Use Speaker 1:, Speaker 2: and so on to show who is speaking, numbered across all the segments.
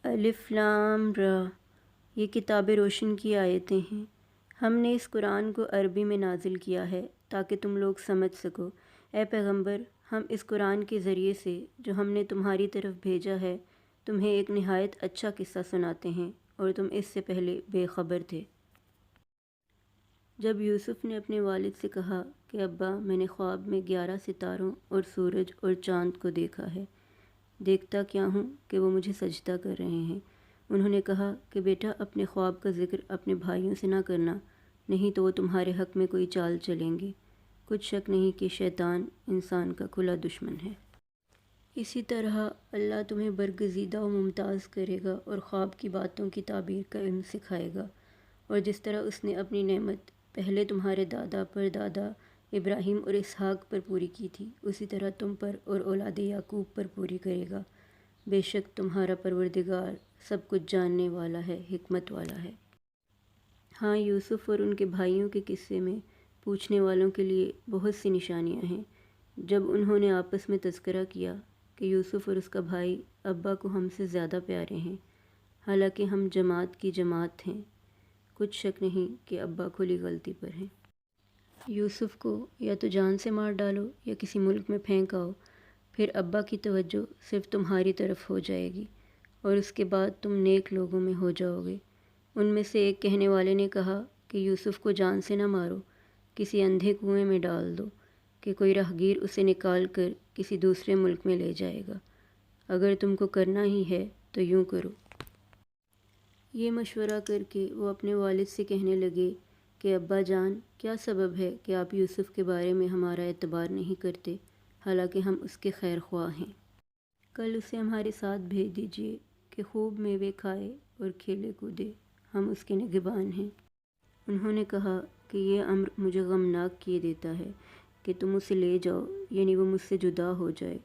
Speaker 1: الف لام را، یہ کتاب روشن کی آیتیں ہیں۔ ہم نے اس قرآن کو عربی میں نازل کیا ہے تاکہ تم لوگ سمجھ سکو۔ اے پیغمبر، ہم اس قرآن کے ذریعے سے جو ہم نے تمہاری طرف بھیجا ہے تمہیں ایک نہایت اچھا قصہ سناتے ہیں اور تم اس سے پہلے بے خبر تھے۔ جب یوسف نے اپنے والد سے کہا کہ ابا، میں نے خواب میں 11 ستاروں اور سورج اور چاند کو دیکھا ہے، دیکھتا کیا ہوں کہ وہ مجھے سجدہ کر رہے ہیں۔ انہوں نے کہا کہ بیٹا، اپنے خواب کا ذکر اپنے بھائیوں سے نہ کرنا، نہیں تو وہ تمہارے حق میں کوئی چال چلیں گے۔ کچھ شک نہیں کہ شیطان انسان کا کھلا دشمن ہے۔ اسی طرح اللہ تمہیں برگزیدہ و ممتاز کرے گا اور خواب کی باتوں کی تعبیر کا علم سکھائے گا، اور جس طرح اس نے اپنی نعمت پہلے تمہارے دادا پردادا ابراہیم اور اسحاق پر پوری کی تھی، اسی طرح تم پر اور اولاد یعقوب پر پوری کرے گا۔ بے شک تمہارا پروردگار سب کچھ جاننے والا ہے، حکمت والا ہے۔ ہاں، یوسف اور ان کے بھائیوں کے قصے میں پوچھنے والوں کے لیے بہت سی نشانیاں ہیں۔ جب انہوں نے آپس میں تذکرہ کیا کہ یوسف اور اس کا بھائی ابا کو ہم سے زیادہ پیارے ہیں، حالانکہ ہم جماعت کی جماعت ہیں، کچھ شک نہیں کہ ابا کھلی غلطی پر ہیں۔ یوسف کو یا تو جان سے مار ڈالو یا کسی ملک میں پھینک آؤ، پھر ابا کی توجہ صرف تمہاری طرف ہو جائے گی اور اس کے بعد تم نیک لوگوں میں ہو جاؤ گے۔ ان میں سے ایک کہنے والے نے کہا کہ یوسف کو جان سے نہ مارو، کسی اندھے کنویں میں ڈال دو کہ کوئی راہگیر اسے نکال کر کسی دوسرے ملک میں لے جائے گا۔ اگر تم کو کرنا ہی ہے تو یوں کرو۔ یہ مشورہ کر کے وہ اپنے والد سے کہنے لگے کہ ابا جان، کیا سبب ہے کہ آپ یوسف کے بارے میں ہمارا اعتبار نہیں کرتے، حالانکہ ہم اس کے خیر خواہ ہیں؟ کل اسے ہمارے ساتھ بھیج دیجیے کہ خوب میوے کھائے اور کھیلے کودے، ہم اس کے نگہبان ہیں۔ انہوں نے کہا کہ یہ امر مجھے غمناک کیے دیتا ہے کہ تم اسے لے جاؤ، یعنی وہ مجھ سے جدا ہو جائے،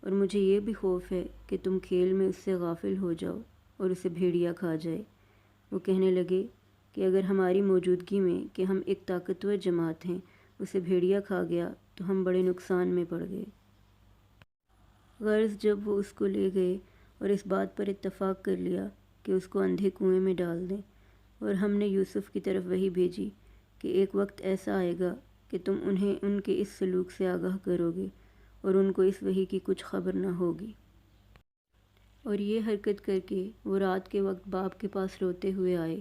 Speaker 1: اور مجھے یہ بھی خوف ہے کہ تم کھیل میں اس سے غافل ہو جاؤ اور اسے بھیڑیا کھا جائے۔ وہ کہنے لگے کہ اگر ہماری موجودگی میں کہ ہم ایک طاقتور جماعت ہیں اسے بھیڑیا کھا گیا تو ہم بڑے نقصان میں پڑ گئے۔ غرض جب وہ اس کو لے گئے اور اس بات پر اتفاق کر لیا کہ اس کو اندھے کنویں میں ڈال دیں، اور ہم نے یوسف کی طرف وحی بھیجی کہ ایک وقت ایسا آئے گا کہ تم انہیں ان کے اس سلوک سے آگاہ کرو گے اور ان کو اس وحی کی کچھ خبر نہ ہوگی۔ اور یہ حرکت کر کے وہ رات کے وقت باپ کے پاس روتے ہوئے آئے،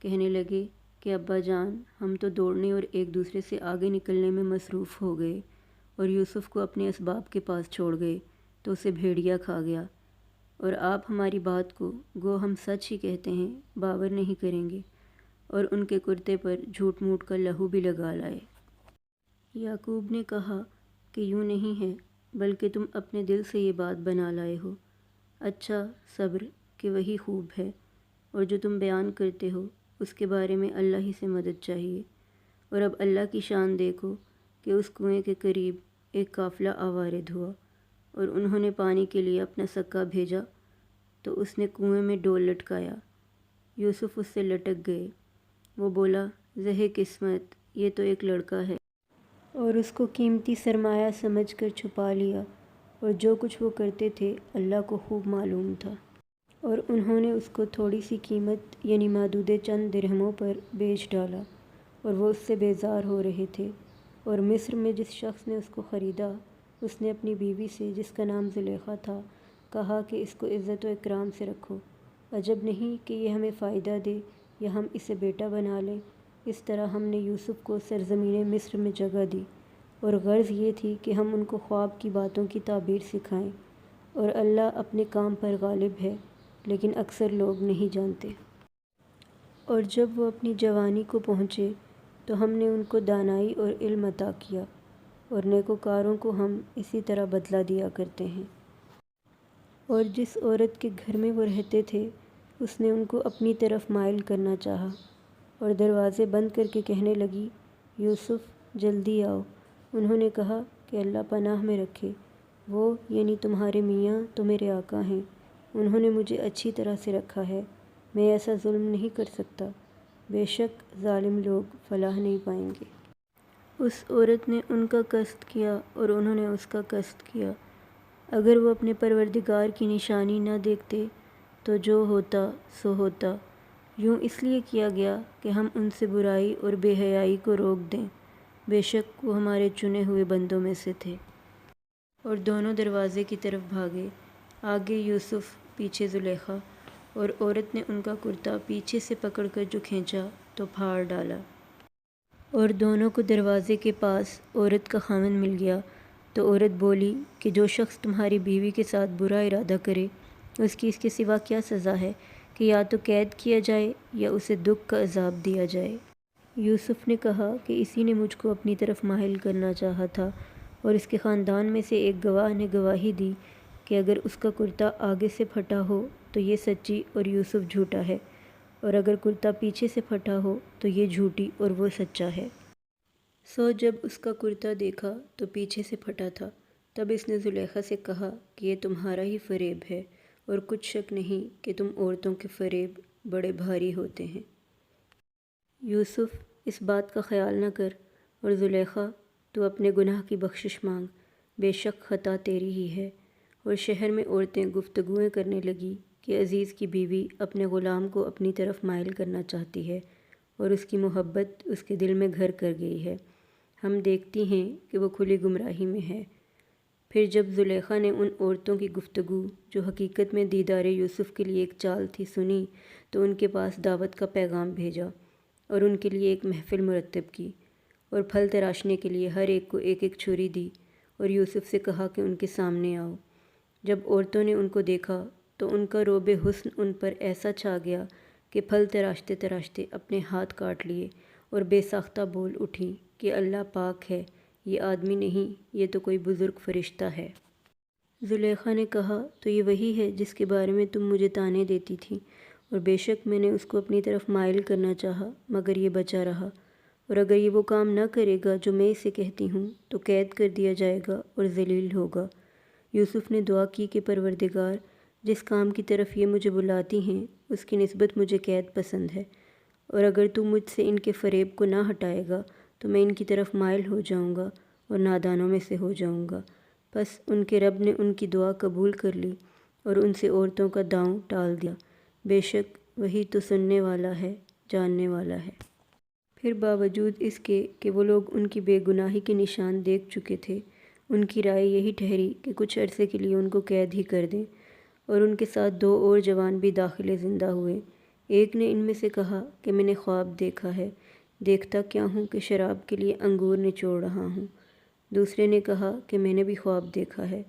Speaker 1: کہنے لگے کہ ابا جان، ہم تو دوڑنے اور ایک دوسرے سے آگے نکلنے میں مصروف ہو گئے اور یوسف کو اپنے اسباب کے پاس چھوڑ گئے تو اسے بھیڑیا کھا گیا، اور آپ ہماری بات کو گو ہم سچ ہی کہتے ہیں باور نہیں کریں گے، اور ان کے کرتے پر جھوٹ موٹ کا لہو بھی لگا لائے۔ یعقوب نے کہا کہ یوں نہیں ہے، بلکہ تم اپنے دل سے یہ بات بنا لائے ہو۔ اچھا، صبر کہ وہی خوب ہے، اور جو تم بیان کرتے ہو اس کے بارے میں اللہ ہی سے مدد چاہیے۔ اور اب اللہ کی شان دیکھو کہ اس کنویں کے قریب ایک قافلہ آوارد ہوا، اور انہوں نے پانی کے لیے اپنا سکہ بھیجا تو اس نے کنویں میں ڈول لٹکایا۔ یوسف اس سے لٹک گئے۔ وہ بولا، زہ قسمت، یہ تو ایک لڑکا ہے، اور اس کو قیمتی سرمایہ سمجھ کر چھپا لیا، اور جو کچھ وہ کرتے تھے اللہ کو خوب معلوم تھا، اور انہوں نے اس کو تھوڑی سی قیمت یعنی محدود چند درہموں پر بیچ ڈالا، اور وہ اس سے بیزار ہو رہے تھے۔ اور مصر میں جس شخص نے اس کو خریدا، اس نے اپنی بیوی سے جس کا نام زلیخا تھا کہا کہ اس کو عزت و اکرام سے رکھو، عجب نہیں کہ یہ ہمیں فائدہ دے یا ہم اسے بیٹا بنا لیں۔ اس طرح ہم نے یوسف کو سرزمین مصر میں جگہ دی، اور غرض یہ تھی کہ ہم ان کو خواب کی باتوں کی تعبیر سکھائیں، اور اللہ اپنے کام پر غالب ہے، لیکن اکثر لوگ نہیں جانتے۔ اور جب وہ اپنی جوانی کو پہنچے تو ہم نے ان کو دانائی اور علم عطا کیا، اور نیکوکاروں کو ہم اسی طرح بدلہ دیا کرتے ہیں۔ اور جس عورت کے گھر میں وہ رہتے تھے اس نے ان کو اپنی طرف مائل کرنا چاہا، اور دروازے بند کر کے کہنے لگی، یوسف جلدی آؤ۔ انہوں نے کہا کہ اللہ پناہ میں رکھے، وہ یعنی تمہارے میاں تو میرے آقا ہیں، انہوں نے مجھے اچھی طرح سے رکھا ہے، میں ایسا ظلم نہیں کر سکتا، بے شک ظالم لوگ فلاح نہیں پائیں گے۔ اس عورت نے ان کا قصد کیا اور انہوں نے اس کا قصد کیا۔ اگر وہ اپنے پروردگار کی نشانی نہ دیکھتے تو جو ہوتا سو ہوتا، یوں اس لیے کیا گیا کہ ہم ان سے برائی اور بے حیائی کو روک دیں، بے شک وہ ہمارے چنے ہوئے بندوں میں سے تھے۔ اور دونوں دروازے کی طرف بھاگے، آگے یوسف، پیچھے زلیخا، اور عورت نے ان کا کرتا پیچھے سے پکڑ کر جو کھینچا تو پھاڑ ڈالا۔ اور دونوں کو دروازے کے پاس عورت کا خاوند مل گیا، تو عورت بولی کہ جو شخص تمہاری بیوی کے ساتھ برا ارادہ کرے، اس کی اس کے سوا کیا سزا ہے کہ یا تو قید کیا جائے یا اسے دکھ کا عذاب دیا جائے۔ یوسف نے کہا کہ اسی نے مجھ کو اپنی طرف مائل کرنا چاہا تھا، اور اس کے خاندان میں سے ایک گواہ نے گواہی دی کہ اگر اس کا کرتا آگے سے پھٹا ہو تو یہ سچی اور یوسف جھوٹا ہے، اور اگر کرتا پیچھے سے پھٹا ہو تو یہ جھوٹی اور وہ سچا ہے۔ سو جب اس کا کرتا دیکھا تو پیچھے سے پھٹا تھا، تب اس نے زلیخا سے کہا کہ یہ تمہارا ہی فریب ہے، اور کچھ شک نہیں کہ تم عورتوں کے فریب بڑے بھاری ہوتے ہیں۔ یوسف، اس بات کا خیال نہ کر، اور زلیخا، تو اپنے گناہ کی بخشش مانگ، بے شک خطا تیری ہی ہے۔ اور شہر میں عورتیں گفتگویں کرنے لگی کہ عزیز کی بیوی اپنے غلام کو اپنی طرف مائل کرنا چاہتی ہے، اور اس کی محبت اس کے دل میں گھر کر گئی ہے، ہم دیکھتی ہیں کہ وہ کھلی گمراہی میں ہے۔ پھر جب زلیخا نے ان عورتوں کی گفتگو، جو حقیقت میں دیدار یوسف کے لیے ایک چال تھی، سنی، تو ان کے پاس دعوت کا پیغام بھیجا، اور ان کے لیے ایک محفل مرتب کی، اور پھل تراشنے کے لیے ہر ایک کو ایک ایک چھری دی، اور یوسف سے کہا کہ ان کے سامنے آؤ۔ جب عورتوں نے ان کو دیکھا تو ان کا روب حسن ان پر ایسا چھا گیا کہ پھل تراشتے تراشتے اپنے ہاتھ کاٹ لیے، اور بے ساختہ بول اٹھیں کہ اللہ پاک ہے، یہ آدمی نہیں، یہ تو کوئی بزرگ فرشتہ ہے۔ زلیخا نے کہا تو یہ وہی ہے جس کے بارے میں تم مجھے طعنے دیتی تھی، اور بے شک میں نے اس کو اپنی طرف مائل کرنا چاہا مگر یہ بچا رہا، اور اگر یہ وہ کام نہ کرے گا جو میں اسے کہتی ہوں تو قید کر دیا جائے گا اور ذلیل ہوگا۔ یوسف نے دعا کی کہ پروردگار، جس کام کی طرف یہ مجھے بلاتی ہیں اس کی نسبت مجھے قید پسند ہے، اور اگر تو مجھ سے ان کے فریب کو نہ ہٹائے گا تو میں ان کی طرف مائل ہو جاؤں گا اور نادانوں میں سے ہو جاؤں گا۔ پس ان کے رب نے ان کی دعا قبول کر لی اور ان سے عورتوں کا داؤں ٹال دیا، بے شک وہی تو سننے والا ہے، جاننے والا ہے۔ پھر باوجود اس کے کہ وہ لوگ ان کی بے گناہی کے نشان دیکھ چکے تھے، ان کی رائے یہی ٹھہری کہ کچھ عرصے کے لیے ان کو قید ہی کر دیں، اور ان کے ساتھ 2 اور جوان بھی داخل زندہ ہوئے۔ ایک نے ان میں سے کہا کہ میں نے خواب دیکھا ہے، دیکھتا کیا ہوں کہ شراب کے لیے انگور نچوڑ رہا ہوں۔ دوسرے نے کہا کہ میں نے بھی خواب دیکھا ہے،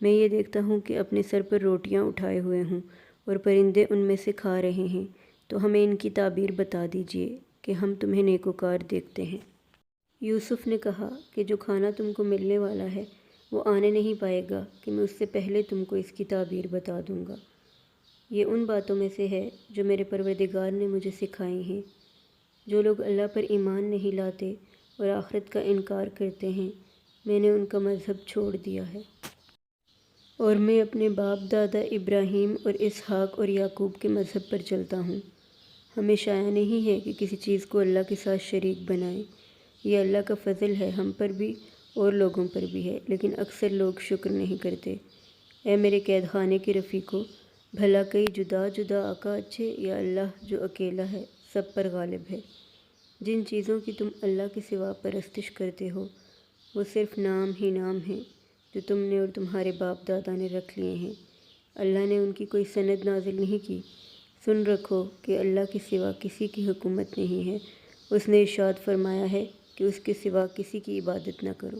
Speaker 1: میں یہ دیکھتا ہوں کہ اپنے سر پر روٹیاں اٹھائے ہوئے ہوں اور پرندے ان میں سے کھا رہے ہیں، تو ہمیں ان کی تعبیر بتا دیجیے کہ ہم تمہیں نیکوکار دیکھتے ہیں۔ یوسف نے کہا کہ جو کھانا تم کو ملنے والا ہے وہ آنے نہیں پائے گا کہ میں اس سے پہلے تم کو اس کی تعبیر بتا دوں گا۔ یہ ان باتوں میں سے ہے جو میرے پروردگار نے مجھے سکھائی ہیں۔ جو لوگ اللہ پر ایمان نہیں لاتے اور آخرت کا انکار کرتے ہیں، میں نے ان کا مذہب چھوڑ دیا ہے، اور میں اپنے باپ دادا ابراہیم اور اسحاق اور یعقوب کے مذہب پر چلتا ہوں۔ ہمیں شایع نہیں ہے کہ کسی چیز کو اللہ کے ساتھ شریک بنائیں، یہ اللہ کا فضل ہے ہم پر بھی اور لوگوں پر بھی ہے، لیکن اکثر لوگ شکر نہیں کرتے۔ اے میرے قید خانے کے رفیقو، بھلا کئی جدا جدا آقا اچھے یا اللہ جو اکیلا ہے، سب پر غالب ہے؟ جن چیزوں کی تم اللہ کے سوا پرستش کرتے ہو وہ صرف نام ہی نام ہیں جو تم نے اور تمہارے باپ دادا نے رکھ لیے ہیں، اللہ نے ان کی کوئی سند نازل نہیں کی۔ سن رکھو کہ اللہ کے سوا کسی کی حکومت نہیں ہے، اس نے ارشاد فرمایا ہے کہ اس کے سوا کسی کی عبادت نہ کرو۔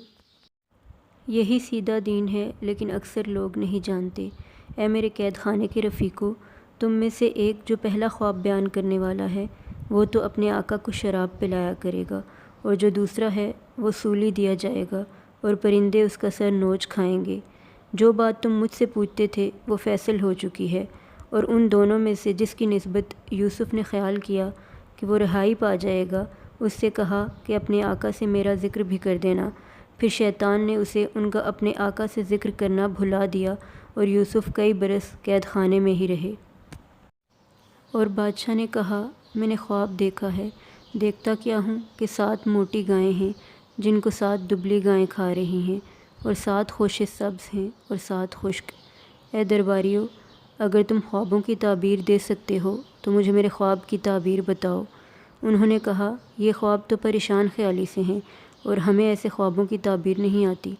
Speaker 1: یہی سیدھا دین ہے لیکن اکثر لوگ نہیں جانتے۔ اے میرے قید خانے کے رفیقو، تم میں سے ایک جو پہلا خواب بیان کرنے والا ہے وہ تو اپنے آقا کو شراب پلایا کرے گا، اور جو دوسرا ہے وہ سولی دیا جائے گا اور پرندے اس کا سر نوچ کھائیں گے۔ جو بات تم مجھ سے پوچھتے تھے وہ فیصل ہو چکی ہے، اور ان دونوں میں سے جس کی نسبت یوسف نے خیال کیا کہ وہ رہائی پا جائے گا، اس سے کہا کہ اپنے آقا سے میرا ذکر بھی کر دینا۔ پھر شیطان نے اسے ان کا اپنے آقا سے ذکر کرنا بھلا دیا، اور یوسف کئی برس قید خانے میں ہی رہے۔ اور بادشاہ نے کہا میں نے خواب دیکھا ہے، دیکھتا کیا ہوں کہ 7 موٹی گائیں ہیں جن کو 7 دبلی گائیں کھا رہی ہیں، اور 7 خوش سبز ہیں اور 7 خشک۔ اے درباریوں، اگر تم خوابوں کی تعبیر دے سکتے ہو تو مجھے میرے خواب کی تعبیر بتاؤ۔ انہوں نے کہا، یہ خواب تو پریشان خیالی سے ہیں اور ہمیں ایسے خوابوں کی تعبیر نہیں آتی۔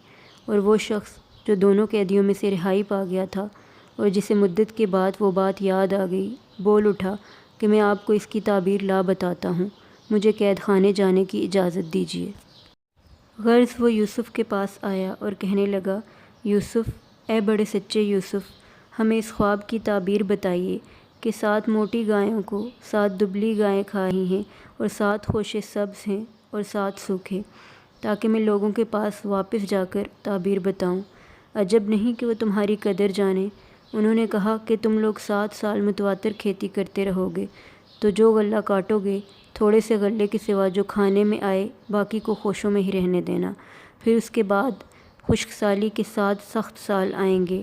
Speaker 1: اور وہ شخص جو دونوں قیدیوں میں سے رہائی پا گیا تھا اور جسے مدت کے بعد وہ بات یاد آ گئی، بول اٹھا کہ میں آپ کو اس کی تعبیر لا بتاتا ہوں، مجھے قید خانے جانے کی اجازت دیجیے۔ غرض وہ یوسف کے پاس آیا اور کہنے لگا، یوسف، اے بڑے سچے یوسف، ہمیں اس خواب کی تعبیر بتائیے کہ 7 موٹی گایوں کو 7 دبلی گائیں کھا رہی ہیں اور 7 خوشے سبز ہیں اور 7 سوکھے، تاکہ میں لوگوں کے پاس واپس جا کر تعبیر بتاؤں۔ عجب نہیں کہ وہ تمہاری قدر جانیں۔ انہوں نے کہا کہ تم لوگ 7 سال متواتر کھیتی کرتے رہو گے، تو جو غلہ کاٹو گے، تھوڑے سے غلے کے سوا جو کھانے میں آئے باقی کو خوشوں میں ہی رہنے دینا۔ پھر اس کے بعد خشک سالی کے 7 سخت سال آئیں گے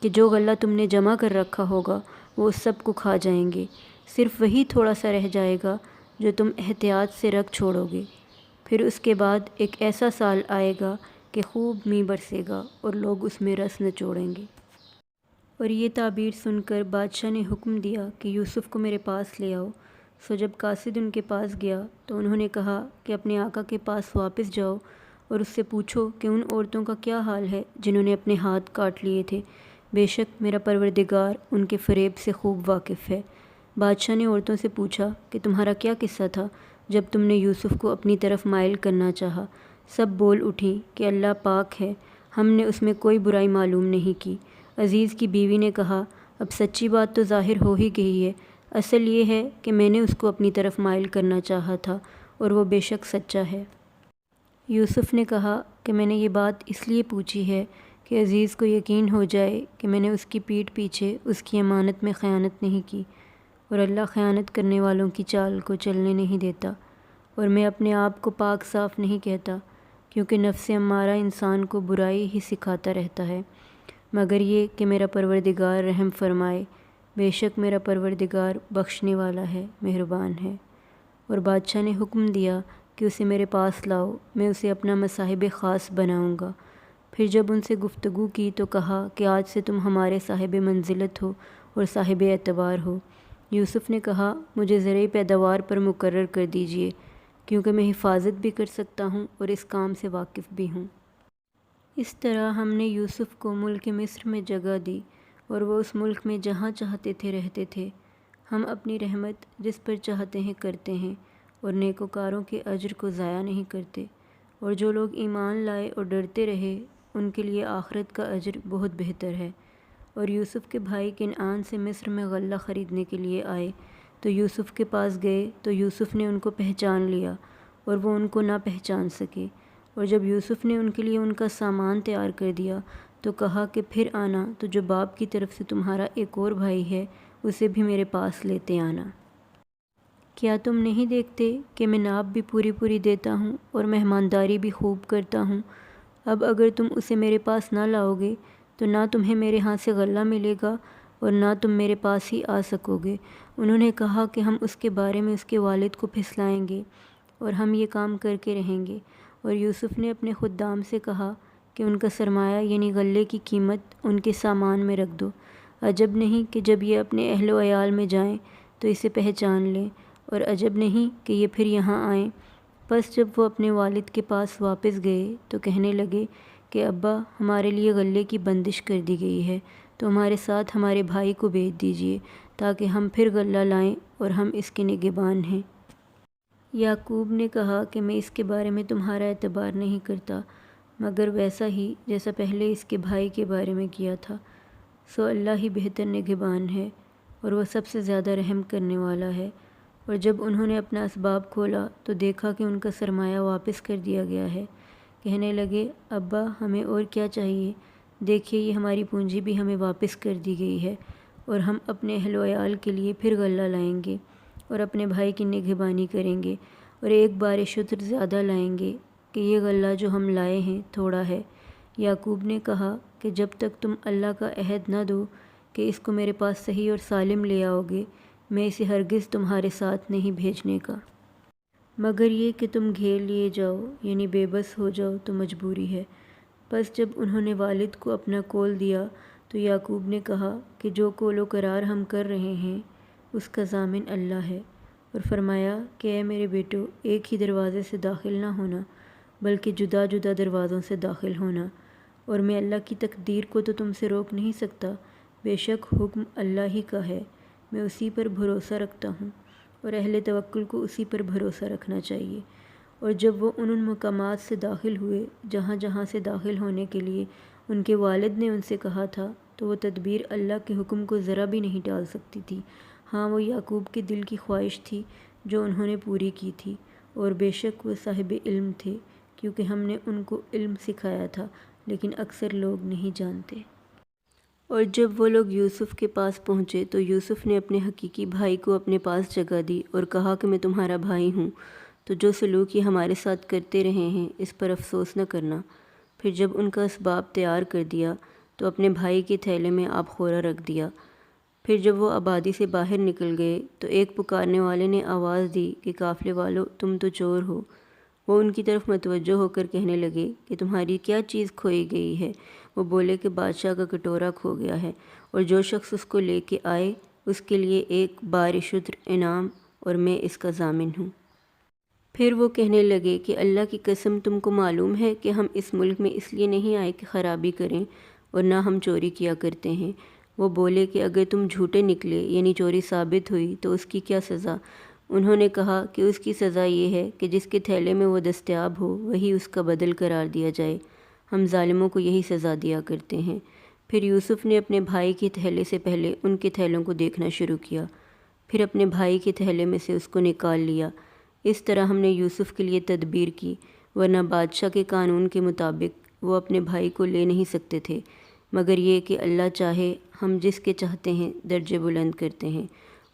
Speaker 1: کہ جو غلہ تم نے جمع کر رکھا ہوگا وہ اس سب کو کھا جائیں گے، صرف وہی تھوڑا سا رہ جائے گا جو تم احتیاط سے رکھ چھوڑو گے۔ پھر اس کے بعد ایک ایسا سال آئے گا کہ خوب مینہ برسے گا اور لوگ اس میں رس نچوڑیں گے۔ اور یہ تعبیر سن کر بادشاہ نے حکم دیا کہ یوسف کو میرے پاس لے آؤ۔ سو جب قاصد ان کے پاس گیا تو انہوں نے کہا کہ اپنے آقا کے پاس واپس جاؤ اور اس سے پوچھو کہ ان عورتوں کا کیا حال ہے جنہوں نے اپنے ہاتھ کاٹ لیے تھے، بے شک میرا پروردگار ان کے فریب سے خوب واقف ہے۔ بادشاہ نے عورتوں سے پوچھا کہ تمہارا کیا قصہ تھا جب تم نے یوسف کو اپنی طرف مائل کرنا چاہا؟ سب بول اٹھیں کہ اللہ پاک ہے، ہم نے اس میں کوئی برائی معلوم نہیں کی۔ عزیز کی بیوی نے کہا، اب سچی بات تو ظاہر ہو ہی گئی ہے، اصل یہ ہے کہ میں نے اس کو اپنی طرف مائل کرنا چاہا تھا اور وہ بے شک سچا ہے۔ یوسف نے کہا کہ میں نے یہ بات اس لیے پوچھی ہے کہ عزیز کو یقین ہو جائے کہ میں نے اس کی پیٹھ پیچھے اس کی امانت میں خیانت نہیں کی، اور اللہ خیانت کرنے والوں کی چال کو چلنے نہیں دیتا۔ اور میں اپنے آپ کو پاک صاف نہیں کہتا، کیونکہ نفس امارہ انسان کو برائی ہی سکھاتا رہتا ہے، مگر یہ کہ میرا پروردگار رحم فرمائے، بے شک میرا پروردگار بخشنے والا ہے، مہربان ہے۔ اور بادشاہ نے حکم دیا کہ اسے میرے پاس لاؤ، میں اسے اپنا مصاحب خاص بناؤں گا۔ پھر جب ان سے گفتگو کی تو کہا کہ آج سے تم ہمارے صاحب منزلت ہو اور صاحب اعتبار ہو۔ یوسف نے کہا، مجھے زرعی پیداوار پر مقرر کر دیجیے، کیونکہ میں حفاظت بھی کر سکتا ہوں اور اس کام سے واقف بھی ہوں۔ اس طرح ہم نے یوسف کو ملک مصر میں جگہ دی اور وہ اس ملک میں جہاں چاہتے تھے رہتے تھے۔ ہم اپنی رحمت جس پر چاہتے ہیں کرتے ہیں اور نیکوکاروں کے اجر کو ضائع نہیں کرتے۔ اور جو لوگ ایمان لائے اور ڈرتے رہے ان کے لیے آخرت کا اجر بہت بہتر ہے۔ اور یوسف کے بھائی کنعان سے مصر میں غلہ خریدنے کے لیے آئے تو یوسف کے پاس گئے تو یوسف نے ان کو پہچان لیا اور وہ ان کو نہ پہچان سکے۔ اور جب یوسف نے ان کے لیے ان کا سامان تیار کر دیا تو کہا کہ پھر آنا تو جو باپ کی طرف سے تمہارا ایک اور بھائی ہے اسے بھی میرے پاس لیتے آنا۔ کیا تم نہیں دیکھتے کہ میں ناپ بھی پوری پوری دیتا ہوں اور مہمانداری بھی خوب کرتا ہوں؟ اب اگر تم اسے میرے پاس نہ لاؤ گے تو نہ تمہیں میرے ہاں سے غلہ ملے گا اور نہ تم میرے پاس ہی آ سکو گے۔ انہوں نے کہا کہ ہم اس کے بارے میں اس کے والد کو پھسلائیں گے اور ہم یہ کام کر کے رہیں گے۔ اور یوسف نے اپنے خدام سے کہا کہ ان کا سرمایہ یعنی غلے کی قیمت ان کے سامان میں رکھ دو۔ عجب نہیں کہ جب یہ اپنے اہل و عیال میں جائیں تو اسے پہچان لیں، اور عجب نہیں کہ یہ پھر یہاں آئیں۔ پس جب وہ اپنے والد کے پاس واپس گئے تو کہنے لگے کہ ابا، ہمارے لیے غلے کی بندش کر دی گئی ہے، تو ہمارے ساتھ ہمارے بھائی کو بھیج دیجیے تاکہ ہم پھر غلہ لائیں اور ہم اس کے نگہبان ہیں۔ یعقوب نے کہا کہ میں اس کے بارے میں تمہارا اعتبار نہیں کرتا، مگر ویسا ہی جیسا پہلے اس کے بھائی کے بارے میں کیا تھا۔ سو اللہ ہی بہتر نگہبان ہے اور وہ سب سے زیادہ رحم کرنے والا ہے۔ اور جب انہوں نے اپنا اسباب کھولا تو دیکھا کہ ان کا سرمایہ واپس کر دیا گیا ہے۔ کہنے لگے، ابا، ہمیں اور کیا چاہیے؟ دیکھیے یہ ہماری پونجی بھی ہمیں واپس کر دی گئی ہے اور ہم اپنے اہل و عیال کے لیے پھر غلہ لائیں گے اور اپنے بھائی کی نگہبانی کریں گے اور ایک بار شتر زیادہ لائیں گے کہ یہ غلہ جو ہم لائے ہیں تھوڑا ہے۔ یعقوب نے کہا کہ جب تک تم اللہ کا عہد نہ دو کہ اس کو میرے پاس صحیح اور سالم لے آؤ گے، میں اسے ہرگز تمہارے ساتھ نہیں بھیجنے کا، مگر یہ کہ تم گھیر لیے جاؤ یعنی بے بس ہو جاؤ تو مجبوری ہے۔ پس جب انہوں نے والد کو اپنا کول دیا تو یعقوب نے کہا کہ جو قول و قرار ہم کر رہے ہیں اس کا ضامن اللہ ہے، اور فرمایا کہ اے میرے بیٹو، ایک ہی دروازے سے داخل نہ ہونا بلکہ جدا جدا دروازوں سے داخل ہونا، اور میں اللہ کی تقدیر کو تو تم سے روک نہیں سکتا، بے شک حکم اللہ ہی کا ہے، میں اسی پر بھروسہ رکھتا ہوں، اور اہل توکل کو اسی پر بھروسہ رکھنا چاہیے۔ اور جب وہ ان مقامات سے داخل ہوئے جہاں جہاں سے داخل ہونے کے لیے ان کے والد نے ان سے کہا تھا، تو وہ تدبیر اللہ کے حکم کو ذرا بھی نہیں ٹال سکتی تھی۔ ہاں، وہ یعقوب کے دل کی خواہش تھی جو انہوں نے پوری کی تھی، اور بے شک وہ صاحب علم تھے، کیونکہ ہم نے ان کو علم سکھایا تھا، لیکن اکثر لوگ نہیں جانتے۔ اور جب وہ لوگ یوسف کے پاس پہنچے تو یوسف نے اپنے حقیقی بھائی کو اپنے پاس جگہ دی اور کہا کہ میں تمہارا بھائی ہوں، تو جو سلوک یہ ہمارے ساتھ کرتے رہے ہیں اس پر افسوس نہ کرنا۔ پھر جب ان کا اسباب تیار کر دیا تو اپنے بھائی کے تھیلے میں آب خورا رکھ دیا۔ پھر جب وہ آبادی سے باہر نکل گئے تو ایک پکارنے والے نے آواز دی کہ قافلے والو، تم تو چور ہو۔ وہ ان کی طرف متوجہ ہو کر کہنے لگے کہ تمہاری کیا چیز کھوئی گئی ہے؟ وہ بولے کہ بادشاہ کا کٹورا کھو گیا ہے، اور جو شخص اس کو لے کے آئے اس کے لیے ایک بارشدر انعام، اور میں اس کا ضامن ہوں۔ پھر وہ کہنے لگے کہ اللہ کی قسم، تم کو معلوم ہے کہ ہم اس ملک میں اس لیے نہیں آئے کہ خرابی کریں، اور نہ ہم چوری کیا کرتے ہیں۔ وہ بولے کہ اگر تم جھوٹے نکلے یعنی چوری ثابت ہوئی تو اس کی کیا سزا؟ انہوں نے کہا کہ اس کی سزا یہ ہے کہ جس کے تھیلے میں وہ دستیاب ہو وہی اس کا بدل قرار دیا جائے، ہم ظالموں کو یہی سزا دیا کرتے ہیں۔ پھر یوسف نے اپنے بھائی کے تھیلے سے پہلے ان کے تھیلوں کو دیکھنا شروع کیا، پھر اپنے بھائی کے تھیلے میں سے اس کو نکال لیا۔ اس طرح ہم نے یوسف کے لیے تدبیر کی، ورنہ بادشاہ کے قانون کے مطابق وہ اپنے بھائی کو لے نہیں سکتے تھے، مگر یہ کہ اللہ چاہے ہم جس کے چاہتے ہیں درجے بلند کرتے ہیں،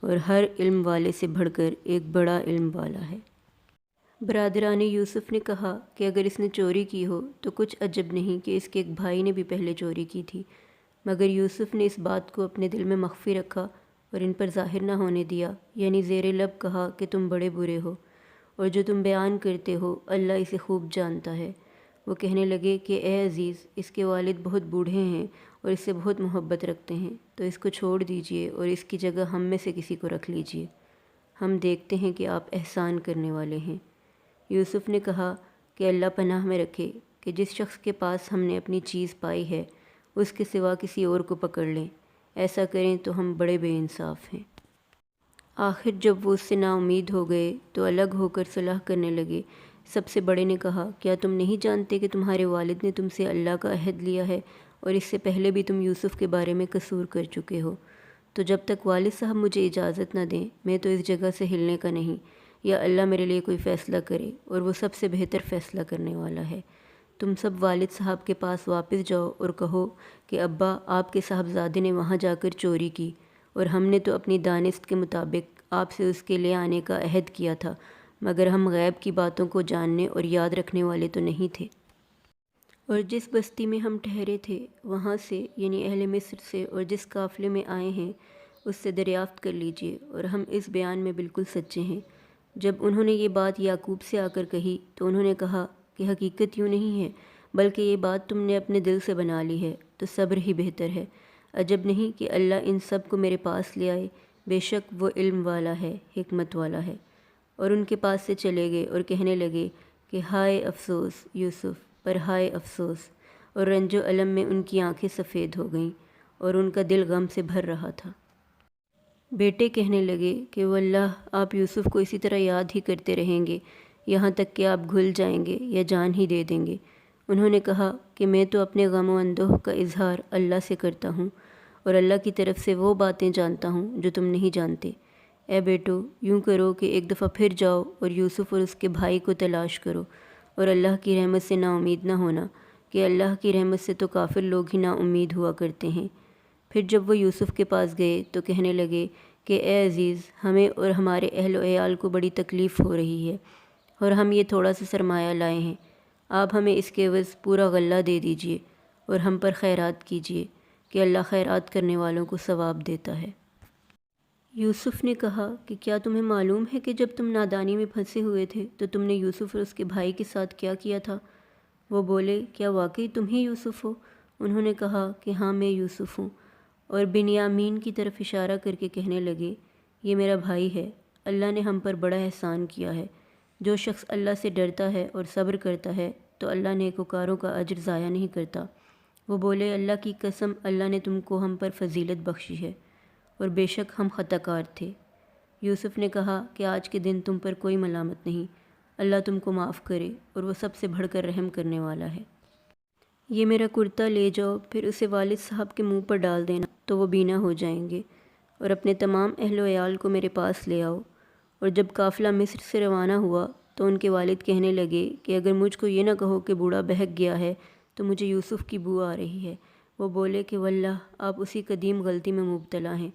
Speaker 1: اور ہر علم والے سے بڑھ کر ایک بڑا علم والا ہے۔ برادران یوسف نے کہا کہ اگر اس نے چوری کی ہو تو کچھ عجب نہیں کہ اس کے ایک بھائی نے بھی پہلے چوری کی تھی، مگر یوسف نے اس بات کو اپنے دل میں مخفی رکھا اور ان پر ظاہر نہ ہونے دیا، یعنی زیر لب کہا کہ تم بڑے برے ہو، اور جو تم بیان کرتے ہو اللہ اسے خوب جانتا ہے۔ وہ کہنے لگے کہ اے عزیز، اس کے والد بہت بوڑھے ہیں اور اس سے بہت محبت رکھتے ہیں، تو اس کو چھوڑ دیجئے اور اس کی جگہ ہم میں سے کسی کو رکھ لیجئے، ہم دیکھتے ہیں کہ آپ احسان کرنے والے ہیں۔ یوسف نے کہا کہ اللہ پناہ میں رکھے کہ جس شخص کے پاس ہم نے اپنی چیز پائی ہے اس کے سوا کسی اور کو پکڑ لیں، ایسا کریں تو ہم بڑے بے انصاف ہیں۔ آخر جب وہ اس سے نا امید ہو گئے تو الگ ہو کر صلح کرنے لگے۔ سب سے بڑے نے کہا، کیا تم نہیں جانتے کہ تمہارے والد نے تم سے اللہ کا عہد لیا ہے، اور اس سے پہلے بھی تم یوسف کے بارے میں قصور کر چکے ہو؟ تو جب تک والد صاحب مجھے اجازت نہ دیں میں تو اس جگہ سے ہلنے کا نہیں، یا اللہ میرے لیے کوئی فیصلہ کرے، اور وہ سب سے بہتر فیصلہ کرنے والا ہے۔ تم سب والد صاحب کے پاس واپس جاؤ اور کہو کہ ابا، آپ کے صاحبزادے نے وہاں جا کر چوری کی، اور ہم نے تو اپنی دانست کے مطابق آپ سے اس کے لے آنے کا عہد کیا تھا، مگر ہم غیب کی باتوں کو جاننے اور یاد رکھنے والے تو نہیں تھے۔ اور جس بستی میں ہم ٹھہرے تھے وہاں سے یعنی اہل مصر سے، اور جس قافلے میں آئے ہیں اس سے دریافت کر لیجئے، اور ہم اس بیان میں بالکل سچے ہیں۔ جب انہوں نے یہ بات یعقوب سے آ کر کہی تو انہوں نے کہا کہ حقیقت یوں نہیں ہے، بلکہ یہ بات تم نے اپنے دل سے بنا لی ہے، تو صبر ہی بہتر ہے۔ عجب نہیں کہ اللہ ان سب کو میرے پاس لے آئے، بے شک وہ علم والا ہے، حکمت والا ہے۔ اور ان کے پاس سے چلے گئے اور کہنے لگے کہ ہائے افسوس یوسف پر، ہائے افسوس، اور رنج و الم میں ان کی آنکھیں سفید ہو گئیں اور ان کا دل غم سے بھر رہا تھا۔ بیٹے کہنے لگے کہ واللہ آپ یوسف کو اسی طرح یاد ہی کرتے رہیں گے یہاں تک کہ آپ گھل جائیں گے یا جان ہی دے دیں گے۔ انہوں نے کہا کہ میں تو اپنے غم و اندوہ کا اظہار اللہ سے کرتا ہوں، اور اللہ کی طرف سے وہ باتیں جانتا ہوں جو تم نہیں جانتے۔ اے بیٹو، یوں کرو کہ ایک دفعہ پھر جاؤ اور یوسف اور اس کے بھائی کو تلاش کرو، اور اللہ کی رحمت سے نا امید نہ ہونا، کہ اللہ کی رحمت سے تو کافر لوگ ہی نا امید ہوا کرتے ہیں۔ پھر جب وہ یوسف کے پاس گئے تو کہنے لگے کہ اے عزیز، ہمیں اور ہمارے اہل و عیال کو بڑی تکلیف ہو رہی ہے، اور ہم یہ تھوڑا سا سرمایہ لائے ہیں، آپ ہمیں اس کے عوض پورا غلہ دے دیجئے اور ہم پر خیرات کیجئے، کہ اللہ خیرات کرنے والوں کو ثواب دیتا ہے۔ یوسف نے کہا کہ کیا تمہیں معلوم ہے کہ جب تم نادانی میں پھنسے ہوئے تھے تو تم نے یوسف اور اس کے بھائی کے ساتھ کیا کیا تھا؟ وہ بولے، کیا واقعی تم ہی یوسف ہو؟ انہوں نے کہا کہ ہاں میں یوسف ہوں، اور بنیامین کی طرف اشارہ کر کے کہنے لگے یہ میرا بھائی ہے، اللہ نے ہم پر بڑا احسان کیا ہے۔ جو شخص اللہ سے ڈرتا ہے اور صبر کرتا ہے تو اللہ نیکوکاروں کا اجر ضائع نہیں کرتا۔ وہ بولے اللہ کی قسم، اللہ نے تم کو ہم پر فضیلت بخشی ہے اور بے شک ہم خطا کار تھے۔ یوسف نے کہا کہ آج کے دن تم پر کوئی ملامت نہیں، اللہ تم کو معاف کرے اور وہ سب سے بڑھ کر رحم کرنے والا ہے۔ یہ میرا کرتا لے جاؤ، پھر اسے والد صاحب کے منہ پر ڈال دینا تو وہ بینا ہو جائیں گے، اور اپنے تمام اہل و عیال کو میرے پاس لے آؤ۔ اور جب قافلہ مصر سے روانہ ہوا تو ان کے والد کہنے لگے کہ اگر مجھ کو یہ نہ کہو کہ بوڑھا بہک گیا ہے تو مجھے یوسف کی بو آ رہی ہے۔ وہ بولے کہ واللہ آپ اسی قدیم غلطی میں مبتلا ہیں۔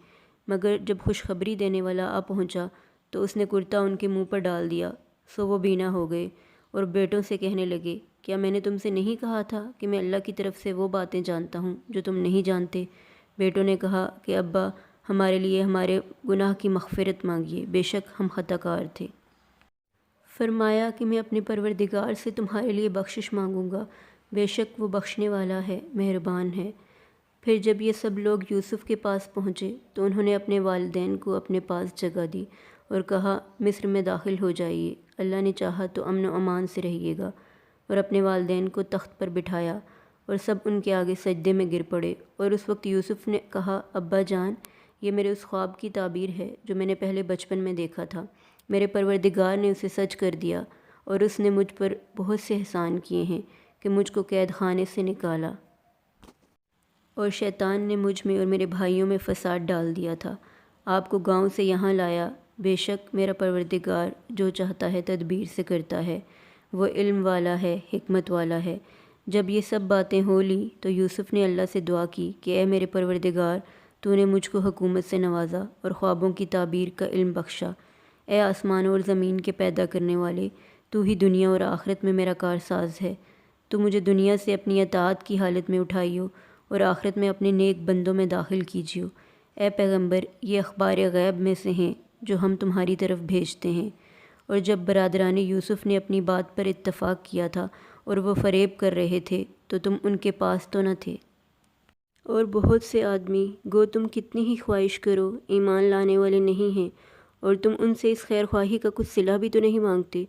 Speaker 1: مگر جب خوشخبری دینے والا آ پہنچا تو اس نے کرتا ان کے منہ پر ڈال دیا، سو وہ بینا ہو گئے، اور بیٹوں سے کہنے لگے کیا میں نے تم سے نہیں کہا تھا کہ میں اللہ کی طرف سے وہ باتیں جانتا ہوں جو تم نہیں جانتے؟ بیٹوں نے کہا کہ ابا ہمارے لیے ہمارے گناہ کی مغفرت مانگیے، بے شک ہم خطا کار تھے۔ فرمایا کہ میں اپنے پروردگار سے تمہارے لیے بخشش مانگوں گا، بے شک وہ بخشنے والا ہے، مہربان ہے۔ پھر جب یہ سب لوگ یوسف کے پاس پہنچے تو انہوں نے اپنے والدین کو اپنے پاس جگہ دی اور کہا مصر میں داخل ہو جائیے، اللہ نے چاہا تو امن و امان سے رہیے گا، اور اپنے والدین کو تخت پر بٹھایا اور سب ان کے آگے سجدے میں گر پڑے۔ اور اس وقت یوسف نے کہا ابا جان، یہ میرے اس خواب کی تعبیر ہے جو میں نے پہلے بچپن میں دیکھا تھا، میرے پروردگار نے اسے سچ کر دیا، اور اس نے مجھ پر بہت سے احسان کیے ہیں کہ مجھ کو قید خانے سے نکالا، اور شیطان نے مجھ میں اور میرے بھائیوں میں فساد ڈال دیا تھا، آپ کو گاؤں سے یہاں لایا، بے شک میرا پروردگار جو چاہتا ہے تدبیر سے کرتا ہے، وہ علم والا ہے، حکمت والا ہے۔ جب یہ سب باتیں ہو لیں تو یوسف نے اللہ سے دعا کی کہ اے میرے پروردگار، تو نے مجھ کو حکومت سے نوازا اور خوابوں کی تعبیر کا علم بخشا۔ اے آسمانوں اور زمین کے پیدا کرنے والے، تو ہی دنیا اور آخرت میں میرا کارساز ہے، تو مجھے دنیا سے اپنی اطاعت کی حالت میں اٹھائیو اور آخرت میں اپنے نیک بندوں میں داخل کیجیو۔ اے پیغمبر، یہ اخبار غیب میں سے ہیں جو ہم تمہاری طرف بھیجتے ہیں۔ اور جب برادران یوسف نے اپنی بات پر اتفاق کیا تھا اور وہ فریب کر رہے تھے تو تم ان کے پاس تو نہ تھے، اور بہت سے آدمی گو تم کتنی ہی خواہش کرو ایمان لانے والے نہیں ہیں، اور تم ان سے اس خیر خواہی کا کچھ صلہ بھی تو نہیں مانگتے۔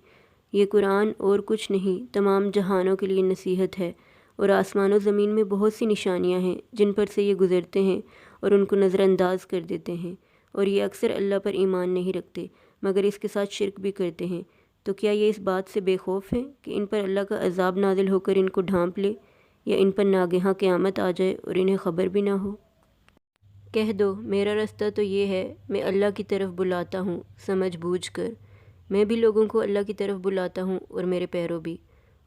Speaker 1: یہ قرآن اور کچھ نہیں، تمام جہانوں کے لیے نصیحت ہے، اور آسمان و زمین میں بہت سی نشانیاں ہیں جن پر سے یہ گزرتے ہیں اور ان کو نظر انداز کر دیتے ہیں، اور یہ اکثر اللہ پر ایمان نہیں رکھتے مگر اس کے ساتھ شرک بھی کرتے ہیں۔ تو کیا یہ اس بات سے بے خوف ہیں کہ ان پر اللہ کا عذاب نازل ہو کر ان کو ڈھانپ لے، یا ان پر ناگہاں قیامت آ جائے اور انہیں خبر بھی نہ ہو؟ کہہ دو میرا رستہ تو یہ ہے، میں اللہ کی طرف بلاتا ہوں سمجھ بوجھ کر، میں بھی لوگوں کو اللہ کی طرف بلاتا ہوں اور میرے پیرو بھی،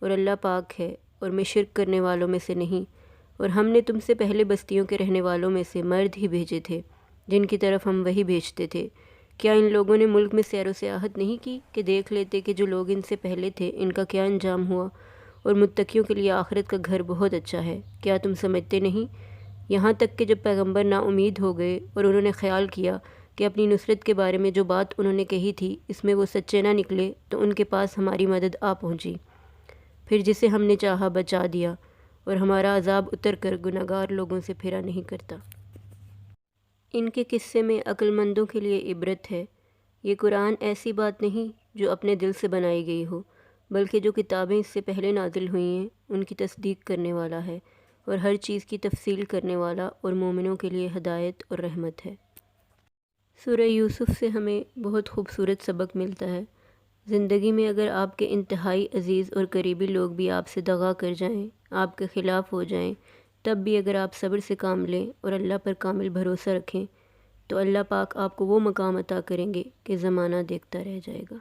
Speaker 1: اور اللہ پاک ہے اور میں شرک کرنے والوں میں سے نہیں۔ اور ہم نے تم سے پہلے بستیوں کے رہنے والوں میں سے مرد ہی بھیجے تھے جن کی طرف ہم وہی بھیجتے تھے۔ کیا ان لوگوں نے ملک میں سیر و سیاحت نہیں کی کہ دیکھ لیتے کہ جو لوگ ان سے پہلے تھے ان کا کیا انجام ہوا، اور متقیوں کے لیے آخرت کا گھر بہت اچھا ہے، کیا تم سمجھتے نہیں؟ یہاں تک کہ جب پیغمبر نا امید ہو گئے اور انہوں نے خیال کیا کہ اپنی نصرت کے بارے میں جو بات انہوں نے کہی تھی اس میں وہ سچے نہ نکلے، تو ان کے پاس ہماری مدد آ پہنچی، پھر جسے ہم نے چاہا بچا دیا، اور ہمارا عذاب اتر کر گناہگار لوگوں سے پھرا نہیں کرتا۔ ان کے قصے میں عقل مندوں کے لیے عبرت ہے۔ یہ قرآن ایسی بات نہیں جو اپنے دل سے بنائی گئی ہو، بلکہ جو کتابیں اس سے پہلے نازل ہوئی ہیں ان کی تصدیق کرنے والا ہے، اور ہر چیز کی تفصیل کرنے والا، اور مومنوں کے لیے ہدایت اور رحمت ہے۔ سورہ یوسف سے ہمیں بہت خوبصورت سبق ملتا ہے۔ زندگی میں اگر آپ کے انتہائی عزیز اور قریبی لوگ بھی آپ سے دغا کر جائیں، آپ کے خلاف ہو جائیں، تب بھی اگر آپ صبر سے کام لیں اور اللہ پر کامل بھروسہ رکھیں تو اللہ پاک آپ کو وہ مقام عطا کریں گے کہ زمانہ دیکھتا رہ جائے گا۔